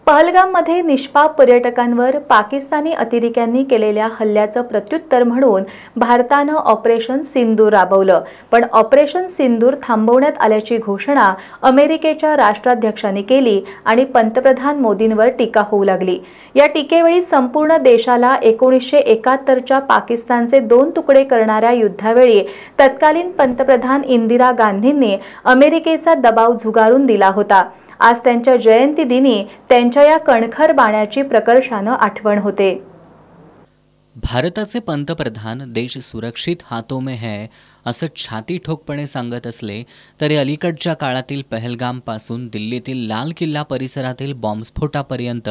पहलगाममध्ये निष्पाप पर्यटकांवर पाकिस्तानी अतिरेक्यांनी केलेल्या हल्ल्याचं प्रत्युत्तर म्हणून भारतानं ऑपरेशन सिंदूर राबवलं। पण ऑपरेशन सिंदूर थांबवण्यात आल्याची घोषणा अमेरिकेच्या राष्ट्राध्यक्षांनी केली आणि पंतप्रधान मोदींवर टीका होऊ लागली। या टीकेवेळी संपूर्ण देशाला 1971च्या पाकिस्तानचे 2 तुकडे करणाऱ्या युद्धावेळी तत्कालीन पंतप्रधान इंदिरा गांधींनी अमेरिकेचा दबाव झुगारून दिला होता। आज त्यांच्या जयंती दिनी त्यांच्या या कणखर बाण्याची प्रकर्षाने आठवण होते। भारताचे पंतप्रधान देश सुरक्षित हातों में है असं छाती ठोकपणे सांगत असले तरी अलीकडच्या काळातील पहलगाम पासून दिल्लीतील लाल किल्ला परिसरातील बॉम्बस्फोटापर्यंत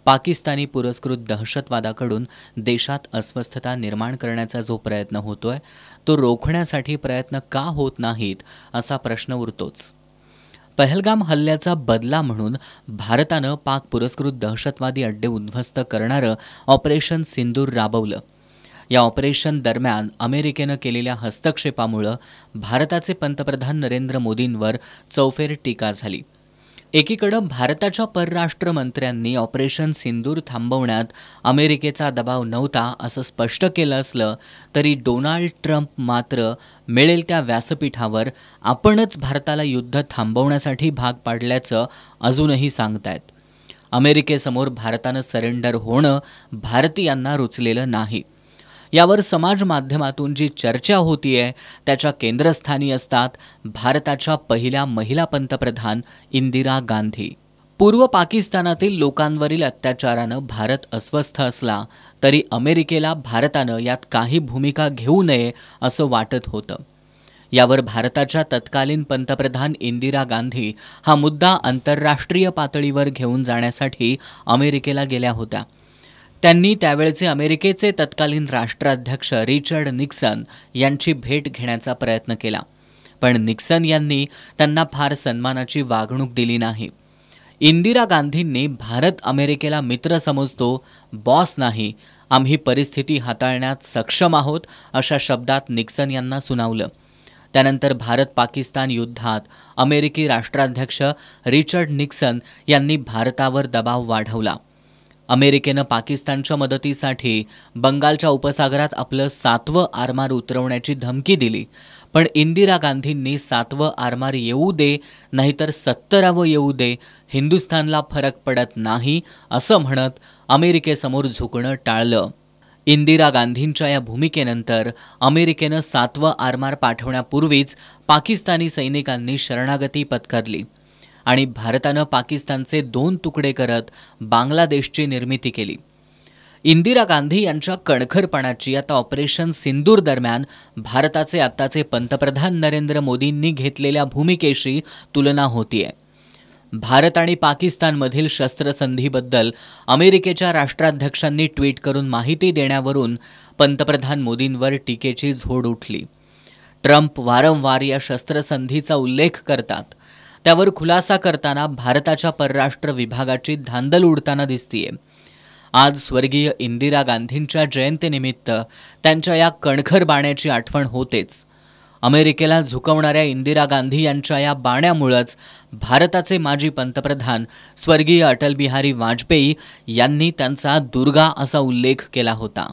पाकिस्तानी पुरस्कृत दहशतवादाकडून देशात अस्वस्थता निर्माण करण्याचा जो प्रयत्न होतोय तो रोखण्यासाठी प्रयत्न का होत नाहीत असा प्रश्न उरतोच। पहलगाम हल्ल्याचा बदला म्हणून भारतानं पाक पुरस्कृत दहशतवादी अड्डे उद्ध्वस्त करणारं ऑपरेशन सिंदूर राबवलं। या ऑपरेशन दरम्यान अमेरिकेनं केलेल्या हस्तक्षेपामुळे भारताचे पंतप्रधान नरेंद्र मोदींवर चौफेर टीका झाली। एकीकडे भारताच्या परराष्ट्र मंत्र्यांनी ऑपरेशन सिंदूर थांबवण्यात अमेरिकेचा दबाव नव्हता असं स्पष्ट केलं असलं तरी डोनाल्ड ट्रम्प मात्र मिळेल त्या व्यासपीठावर आपणच भारताला युद्ध थांबवण्यासाठी भाग पाडल्याचं अजूनही सांगतायत। अमेरिकेसमोर भारतानं सरेंडर होणं भारतीयांना रुचलेलं नाही। यावर समाज माध्यमातून जी चर्चा होतीये त्याच्या केंद्रस्थानी असतात भारताच्या पहिल्या महिला पंतप्रधान इंदिरा गांधी। पूर्व पाकिस्तानातील लोकांवरील अत्याचारानं भारत अस्वस्थ असला तरी अमेरिकेला भारतानं यात काही भूमिका घेऊ नये असं वाटत होतं। यावर भारताच्या तत्कालीन पंतप्रधान इंदिरा गांधी हा मुद्दा आंतरराष्ट्रीय पातळीवर घेऊन जाण्यासाठी अमेरिकेला गेल्या होत्या। त्यांनी त्यावेळचे अमेरिकेचे तत्कालीन राष्ट्राध्यक्ष रिचर्ड निक्सन यांची भेट घेण्याचा प्रयत्न केला, पण निक्सन यांनी त्यांना फार सन्मानाची वागणूक दिली नाही। इंदिरा गांधींनी भारत अमेरिकेला मित्र समजतो, बॉस नाही, आम्ही परिस्थिती हाताळण्यात सक्षम आहोत अशा शब्दात निक्सन यांना सुनावलं। त्यानंतर भारत पाकिस्तान युद्धात अमेरिकी राष्ट्राध्यक्ष रिचर्ड निक्सन यांनी भारतावर दबाव वाढवला। अमेरिकेनं पाकिस्तानच्या मदतीसाठी बंगालच्या उपसागरात आपलं 7वं आरमार उतरवण्याची धमकी दिली, पण इंदिरा गांधींनी 7वं आरमार येऊ दे नाहीतर 70वं येऊ दे, हिंदुस्थानला फरक पडत नाही असं म्हणत अमेरिकेसमोर झुकणं टाळलं। इंदिरा गांधींच्या या भूमिकेनंतर अमेरिकेनं 7वं आरमार पाठवण्यापूर्वीच पाकिस्तानी सैनिकांनी शरणागती पत्करली आणि भारतानं पाकिस्तानचे 2 तुकडे करत बांगलादेशची निर्मिती केली। इंदिरा गांधी यांच्या कणखरपणाची आता ऑपरेशन सिंदूर दरम्यान भारताचे आत्ताचे पंतप्रधान नरेंद्र मोदींनी घेतलेल्या भूमिकेशी तुलना होतीये। भारत आणि पाकिस्तानमधील शस्त्रसंधीबद्दल अमेरिकेच्या राष्ट्राध्यक्षांनी ट्विट करून माहिती देण्यावरून पंतप्रधान मोदींवर टीकेची झोड उठली। ट्रम्प वारंवार या शस्त्रसंधीचा उल्लेख करतात, त्यावर खुलासा करताना भारताच्या परराष्ट्र विभागाची धांदल उडताना दिसतीये। आज स्वर्गीय इंदिरा गांधींच्या जयंतीनिमित्त त्यांच्या या कणखर बाण्याची आठवण होतेच। अमेरिकेला झुकवणाऱ्या इंदिरा गांधी यांच्या या बाण्यामुळेच भारताचे माजी पंतप्रधान स्वर्गीय अटल बिहारी वाजपेयी यांनी त्यांचा दुर्गा असा उल्लेख केला होता।